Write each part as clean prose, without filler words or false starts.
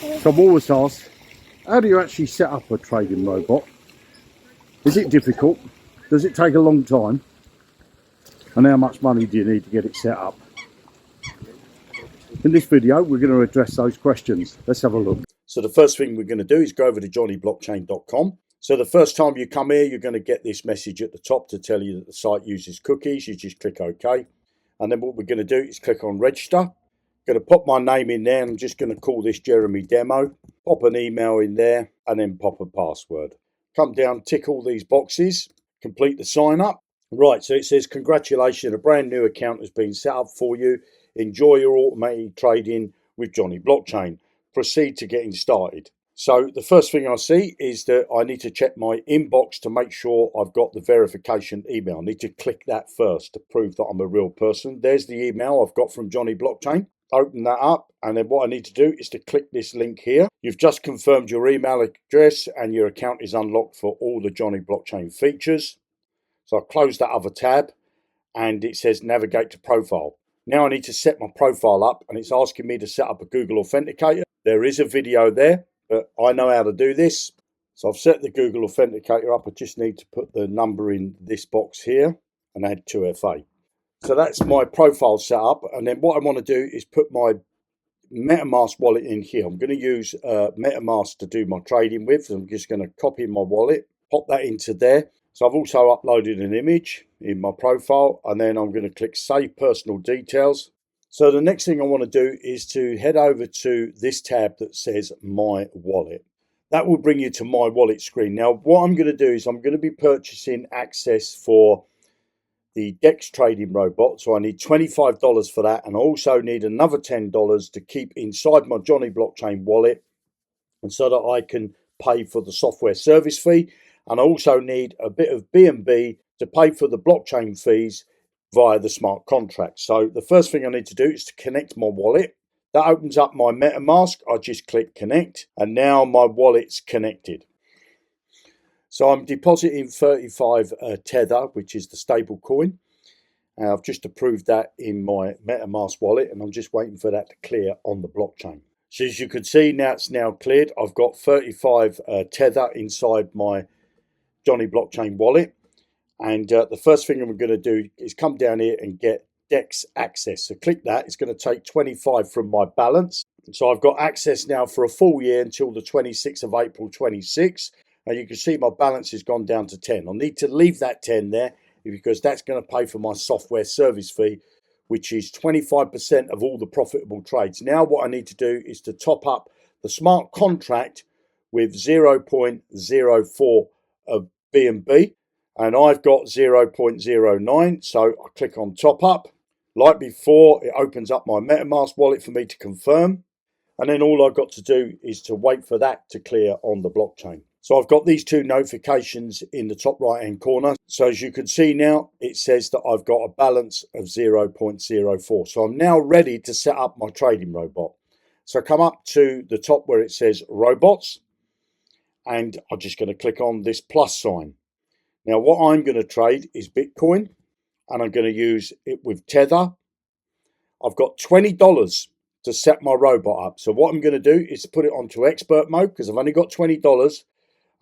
So I've always asked, how do you actually set up a trading robot? Is it difficult? Does it take a long time? And how much money do you need to get it set up? In this video, we're going to address those questions. Let's have a look. So the first thing we're going to do is go over to JonnyBlockchain.com. So the first time you come here, you're going to get this message at the top to tell you that the site uses cookies. You just click OK. And then what we're going to do is click on register. I'm going to pop my name in there. And I'm just going to call this Jeremy Demo. Pop an email in there and then pop a password. Come down, tick all these boxes, complete the sign up. Right, so it says, congratulations, a brand new account has been set up for you. Enjoy your automated trading with Jonny Blockchain. Proceed to getting started. So the first thing I see is that I need to check my inbox to make sure I've got the verification email. I need to click that first to prove that I'm a real person. There's the email I've got from Jonny Blockchain. Open that up, and then what I need to do is to click this link here. You've just confirmed your email address and your account is unlocked for all the Jonny Blockchain features. So I close that other tab and it says navigate to profile. Now I need to set my profile up, and it's asking me to set up a Google Authenticator. There is a video there, but I know how to do this. So I've set the Google Authenticator up. I just need to put the number in this box here and add 2FA. So that's my profile set up. And then what I want to do is put my MetaMask wallet in here. I'm going to use MetaMask to do my trading with. So I'm just going to copy my wallet, pop that into there. So I've also uploaded an image in my profile, and then I'm going to click Save Personal Details. So the next thing I want to do is to head over to this tab that says My Wallet. That will bring you to My Wallet screen. Now what I'm going to do is I'm going to be purchasing access for the DEX trading robot. So I need $25 for that, and I also need another $10 to keep inside my Jonny Blockchain wallet, and so that I can pay for the software service fee. And I also need a bit of BNB to pay for the blockchain fees via the smart contract. So the first thing I need to do is to connect my wallet. That opens up my MetaMask. I just click connect, and now my wallet's connected. So I'm depositing 35 Tether, which is the stable coin. I've just approved that in my MetaMask wallet, and I'm just waiting for that to clear on the blockchain. So as you can see, now it's now cleared. I've got 35 Tether inside my Jonny Blockchain wallet. And the first thing I'm going to do is come down here and get DEX access. So click that. It's going to take 25 from my balance. So I've got access now for a full year until the 26th of April 26. And you can see my balance has gone down to 10. I need to leave that 10 there because that's going to pay for my software service fee, which is 25% of all the profitable trades. Now what I need to do is to top up the smart contract with 0.04 of BNB. And I've got 0.09. So I click on top up. Like before, it opens up my MetaMask wallet for me to confirm. And then all I've got to do is to wait for that to clear on the blockchain. So I've got these two notifications in the top right hand corner. So as you can see now, it says that I've got a balance of 0.04. So I'm now ready to set up my trading robot. So come up to the top where it says robots, and I'm just going to click on this plus sign. Now what I'm going to trade is Bitcoin, and I'm going to use it with Tether. I've got $20 to set my robot up. So what I'm going to do is put it onto expert mode because I've only got $20.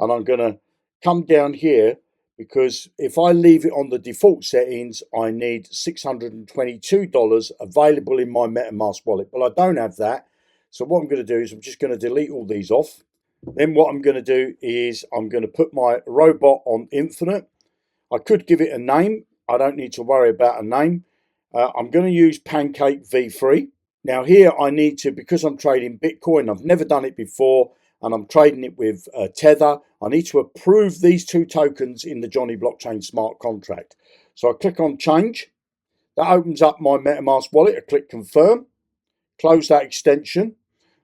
And I'm going to come down here because if I leave it on the default settings, I need $622 available in my MetaMask wallet. But I don't have that. So what I'm going to do is I'm just going to delete all these off. Then what I'm going to do is I'm going to put my robot on infinite. I could give it a name. I don't need to worry about a name. I'm going to use Pancake V3. Now here I need to, because I'm trading Bitcoin, I've never done it before, and I'm trading it with Tether, I need to approve these two tokens in the Jonny Blockchain smart contract. So I click on change. That opens up my MetaMask wallet. I click confirm, close that extension.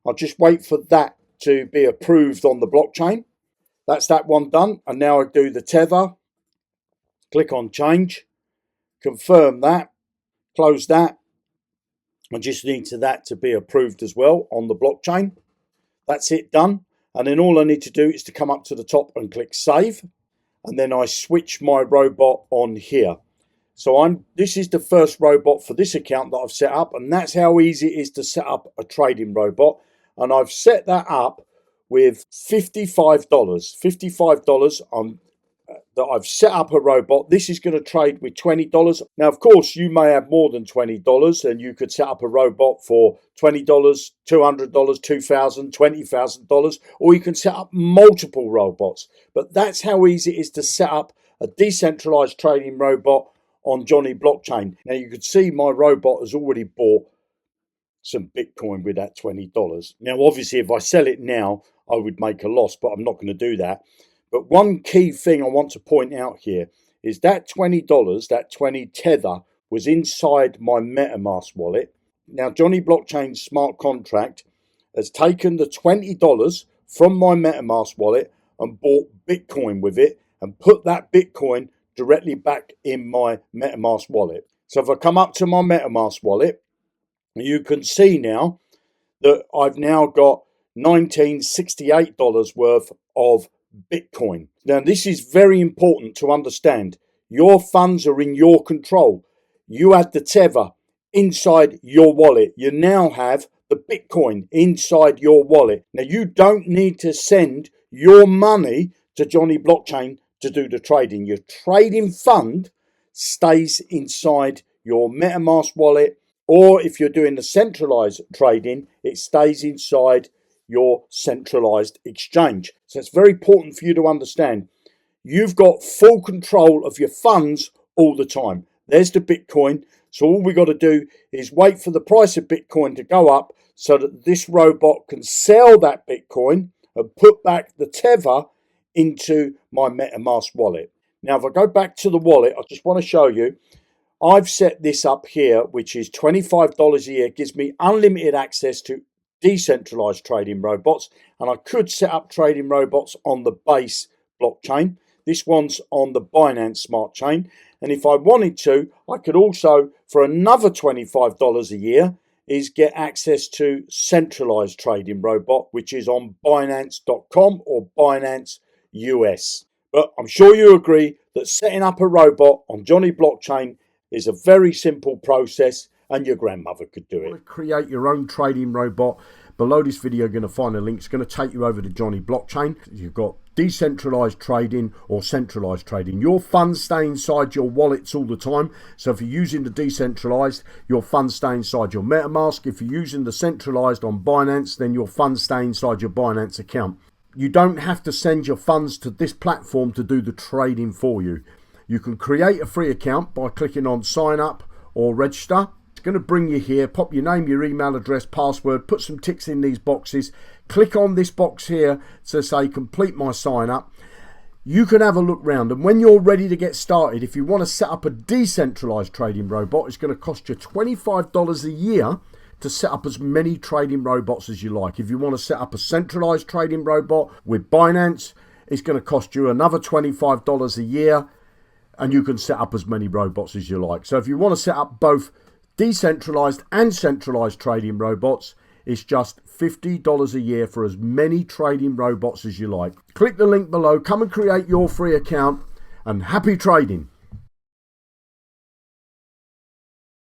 I'll just wait for that to be approved on the blockchain. That's that one done. And now I do the Tether. Click on change, confirm that, close that. I just need that to be approved as well on the blockchain. That's it done. And then all I need to do is to come up to the top and click save. And then I switch my robot on here. So this is the first robot for this account that I've set up. And that's how easy it is to set up a trading robot. and I've set that up with $55. $55 on that I've set up a robot. This is going to trade with $20. Now, of course, you may have more than $20, and you could set up a robot for $20, $200, $2,000, $20,000, or you can set up multiple robots. But that's how easy it is to set up a decentralized trading robot on Jonny Blockchain. Now, you can see my robot has already bought some Bitcoin with that $20. Now, obviously, if I sell it now, I would make a loss, but I'm not going to do that. But one key thing I want to point out here is that $20, that 20 Tether, was inside my MetaMask wallet. Now, Jonny Blockchain's smart contract has taken the $20 from my MetaMask wallet and bought Bitcoin with it and put that Bitcoin directly back in my MetaMask wallet. So if I come up to my MetaMask wallet, you can see now that I've now got $1968 worth of Bitcoin. Now, this is very important to understand. Your funds are in your control. You had the Tether inside your wallet. You now have the Bitcoin inside your wallet. Now, you don't need to send your money to Jonny Blockchain to do the trading. Your trading fund stays inside your MetaMask wallet, or if you're doing the centralized trading, it stays inside your centralized exchange. So it's very important for you to understand. You've got full control of your funds all the time. There's the Bitcoin. So all we got to do is wait for the price of Bitcoin to go up so that this robot can sell that Bitcoin and put back the Tether into my MetaMask wallet. Now, if I go back to the wallet, I just want to show you, I've set this up here, which is $25 a year, gives me unlimited access to decentralized trading robots, and I could set up trading robots on the base blockchain. This one's on the Binance smart chain, and if I wanted to, I could also, for another $25 a year, is get access to centralized trading robot, which is on Binance.com or Binance US. But I'm sure you agree that setting up a robot on Jonny Blockchain is a very simple process, and your grandmother could do it. To create your own trading robot, below this video you're going to find a link. It's going to take you over to Jonny Blockchain. You've got decentralized trading or centralized trading. Your funds stay inside your wallets all the time. So if you're using the decentralized, your funds stay inside your MetaMask. If you're using the centralized on Binance, then your funds stay inside your Binance account. You don't have to send your funds to this platform to do the trading for you. You can create a free account by clicking on sign up or register. Going to bring you here, pop your name, your email address, password, put some ticks in these boxes, click on this box here to say complete my sign up. You can have a look round, and when you're ready to get started, if you want to set up a decentralized trading robot, it's going to cost you $25 a year to set up as many trading robots as you like. If you want to set up a centralized trading robot with Binance, it's going to cost you another $25 a year, and you can set up as many robots as you like. So if you want to set up both decentralized and centralized trading robots, it's just $50 a year for as many trading robots as you like. Click the link below, come and create your free account, and happy trading.